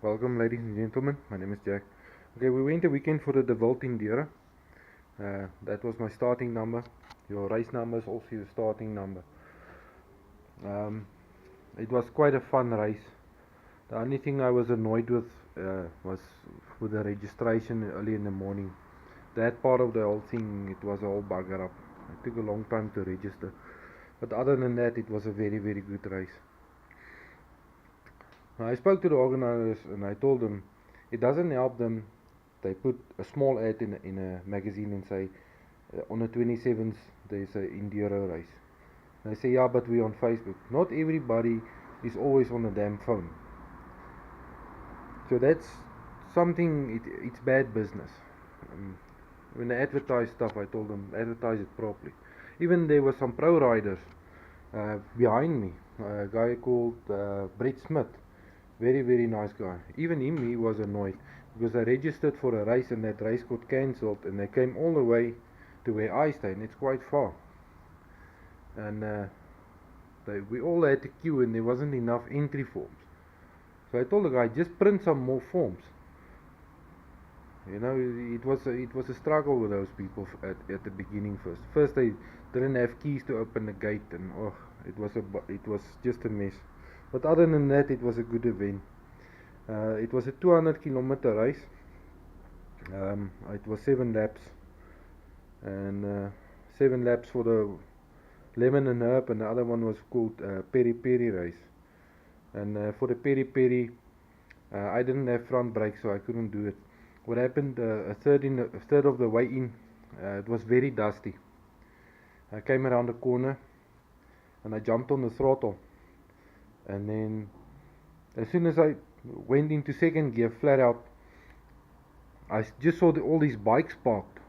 Welcome, ladies and gentlemen. My name is Jack. Okay, we went a weekend for the DeWalt Enduro. That was my starting number. Your race number is also your starting number. Um, it was quite a fun race. The only thing I was annoyed with was with the registration early in the morning. That part of the whole thing, it was all bugger up. It took a long time to register. But other than that, it was a very, very good race. I spoke to the organizers and I told them it doesn't help them. They put a small ad in a magazine and say on the 27th there's a Enduro race. And I say yeah, but we're on Facebook. Not everybody is always on the damn phone. So that's something. It's bad business. Um, when they advertise stuff, I told them advertise it properly. Even there were some pro riders behind me. A guy called Brett Smith. Very, very nice guy. Even him, he was annoyed because I registered for a race and that race got cancelled and they came all the way to where I stay and it's quite far. And we all had to queue and there wasn't enough entry forms. So I told the guy, just print some more forms. You know, it was a struggle with those people at the beginning first. First they didn't have keys to open the gate and it was just a mess. But other than that, it was a good event. It was a 200-kilometer race. It was 7 laps, and 7 laps for the lemon and herb, and the other one was called peri peri race. And for the peri peri, I didn't have front brakes, so I couldn't do it. What happened? A third of the way in, it was very dusty. I came around the corner, and I jumped on the throttle, and then as soon as I went into second gear flat out, I just saw all these bikes parked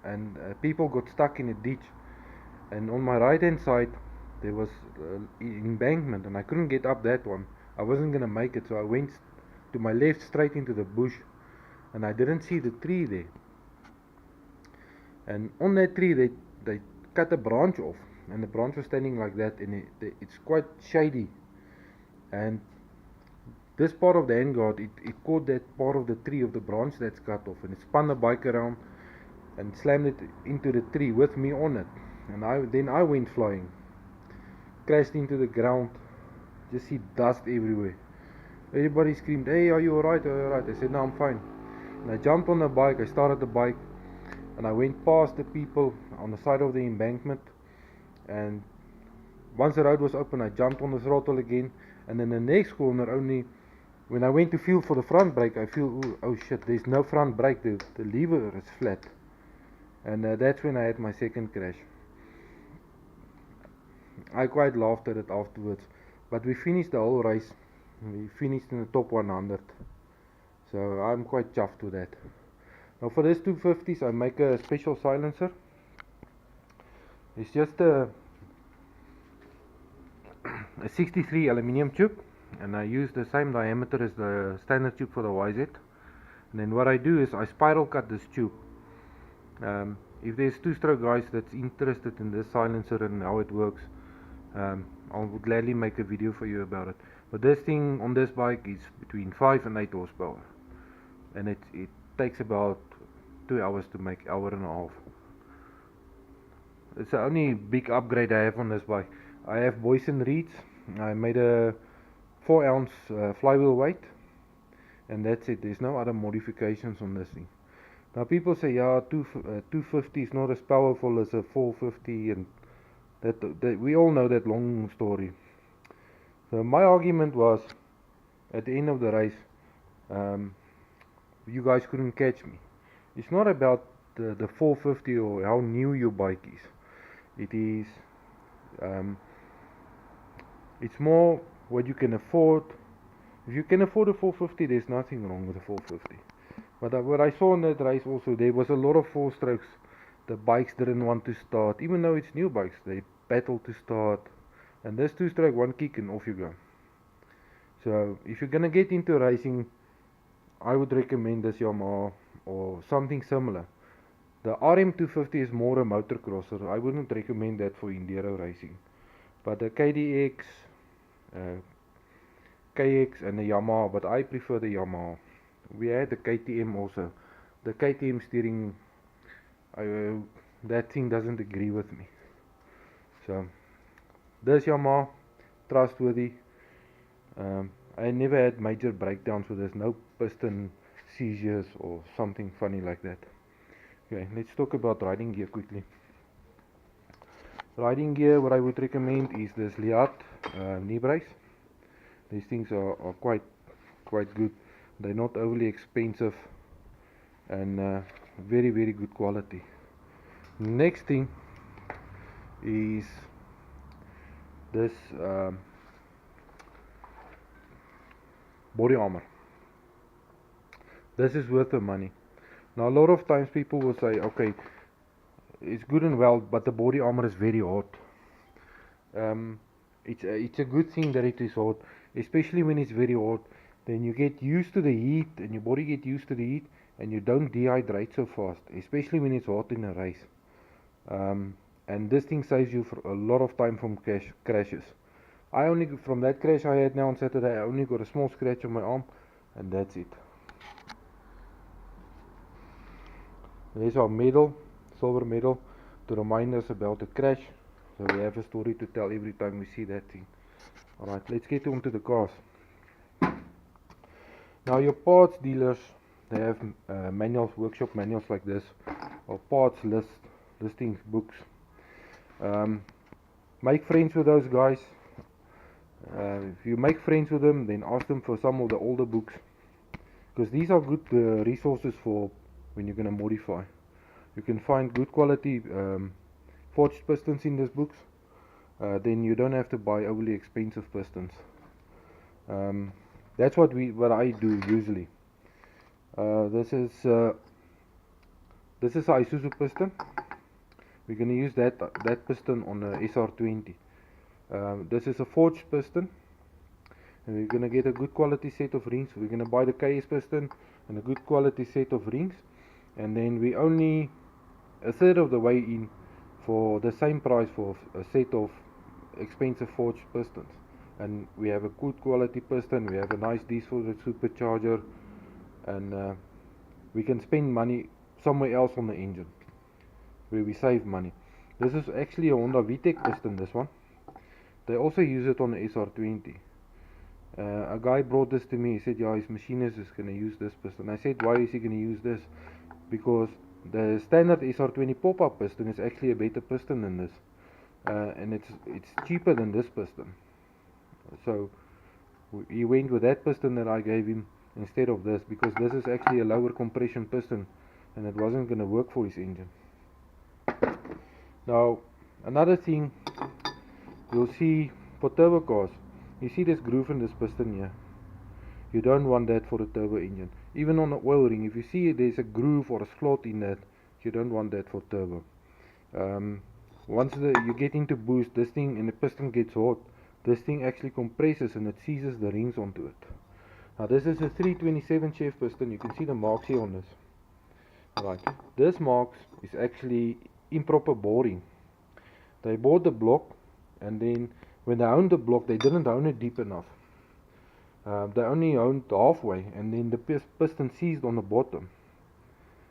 and people got stuck in a ditch, and on my right hand side there was embankment and I couldn't get up that one. I wasn't gonna make it, so I went to my left straight into the bush and I didn't see the tree there, and on that tree they cut a branch off and the branch was standing like that, and it's quite shady, and this part of the handguard, it caught that part of the tree of the branch that's cut off, and it spun the bike around and slammed it into the tree with me on it. And then I went flying, crashed into the ground, just see dust everywhere. Everybody screamed, "Hey, are you alright? Are you alright?" I said, "No, I'm fine." And I jumped on the bike, I started the bike, and I went past the people on the side of the embankment. And once the road was open, I jumped on the throttle again, and then the next corner only. When I went to feel for the front brake, I feel, oh shit, there's no front brake, the lever is flat. And that's when I had my second crash. I quite laughed at it afterwards, but we finished the whole race. We finished in the top 100. So I'm quite chuffed with that. Now for this 250s, I make a special silencer. It's just a 63 aluminium tube, and I use the same diameter as the standard tube for the YZ. And then what I do is I spiral cut this tube. If there's two-stroke guys that's interested in this silencer and how it works, I would gladly make a video for you about it. But this thing on this bike is between 5 and 8 horsepower, and it takes about 2 hours to make, hour and a half. It's the only big upgrade I have on this bike. I have Boyson reeds. I made a 4-ounce flywheel weight, and that's it. There's no other modifications on this thing. Now people say, yeah, 250 is not as powerful as a 450, and that we all know that long story. So my argument was, at the end of the race, you guys couldn't catch me. It's not about the 450 or how new your bike is. It is, it's more what you can afford. If you can afford a 450, there's nothing wrong with a 450. But what I saw in that race also, there was a lot of 4-strokes. The bikes didn't want to start, even though it's new bikes. They battled to start, and this 2-stroke, one kick and off you go. So if you're gonna get into racing, I would recommend this Yamaha or something similar. The RM250 is more a motocrosser. I wouldn't recommend that for Enduro racing. But the KDX, KX and the Yamaha, but I prefer the Yamaha. We had the KTM also. The KTM steering, that thing doesn't agree with me. So this Yamaha, trustworthy. I never had major breakdowns with this, no piston seizures or something funny like that. Okay, let's talk about riding gear quickly. Riding gear, what I would recommend is this Liat knee brace. These things are quite good. They're not overly expensive and very good quality. Next thing is this body armor. This is worth the money. Now a lot of times people will say, okay, it's good and well, but the body armor is very hot. It's a good thing that it is hot, especially when it's very hot. Then you get used to the heat, and your body get used to the heat, and you don't dehydrate so fast, especially when it's hot in a race. And this thing saves you for a lot of time from crashes. From that crash I had now on Saturday, I only got a small scratch on my arm, and that's it. There's our medal, silver medal, to remind us about the crash. So we have a story to tell every time we see that thing. Alright, let's get on to the cars. Now your parts dealers, they have manuals, workshop manuals like this, or parts listings, books. Make friends with those guys. If you make friends with them, then ask them for some of the older books, because these are good resources for when you're going to modify. You can find good quality forged pistons in these books. Then you don't have to buy overly expensive pistons. That's what I do usually. This is Isuzu piston. We're going to use that piston on the SR20. This is a forged piston, and we're going to get a good quality set of rings. We're going to buy the KS piston and a good quality set of rings, and then we only a third of the way in for the same price for a set of expensive forged pistons. And we have a good quality piston, we have a nice diesel supercharger, and we can spend money somewhere else on the engine where we save money. This is actually a Honda VTEC piston, this one. They also use it on the SR20. A guy brought this to me. He said, yeah, his machinist is going to use this piston. I said, why is he going to use this? Because the standard SR20 pop-up piston is actually a better piston than this, and it's cheaper than this piston. So he went with that piston that I gave him instead of this, because this is actually a lower compression piston, and it wasn't going to work for his engine. Now another thing you'll see for turbo cars, you see this groove in this piston here. You don't want that for a turbo engine. Even on the oil ring, if you see there's a groove or a slot in that, you don't want that for turbo. Once you get into boost, this thing and the piston gets hot, this thing actually compresses and it seizes the rings onto it. Now this is a 327 chef piston. You can see the marks here on this. Right, this marks is actually improper boring. They bored the block, and then when they honed the block, they didn't hone it deep enough. They only honed halfway, and then the piston seized on the bottom.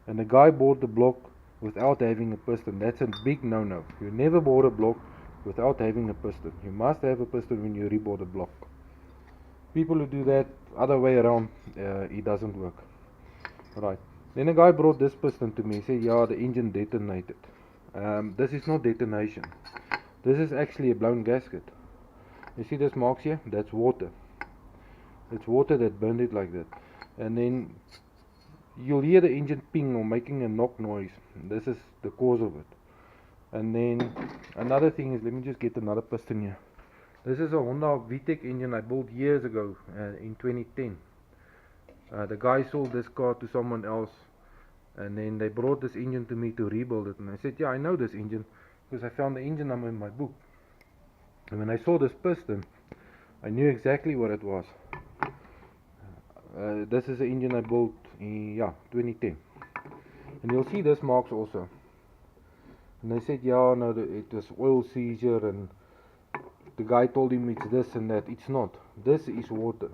And the guy bored the block without having a piston. That's a big no-no. You never bore a block without having a piston. You must have a piston when you rebore the block. People who do that other way around, it doesn't work. Right. Then a guy brought this piston to me. He said, yeah, the engine detonated. This is not detonation. This is actually a blown gasket. You see this marks here? That's water. It's water that burned it like that. And then you'll hear the engine ping or making a knock noise. This is the cause of it. And then another thing is, let me just get another piston here. This is a Honda VTEC engine I built years ago in 2010. The guy sold this car to someone else, and then they brought this engine to me to rebuild it. And I said, yeah, I know this engine because I found the engine number in my book. And when I saw this piston, I knew exactly what it was. This is the engine I built in 2010. And you'll see this marks also. And they said, yeah, no, it was oil seizure, and the guy told him it's this and that. It's not. This is water.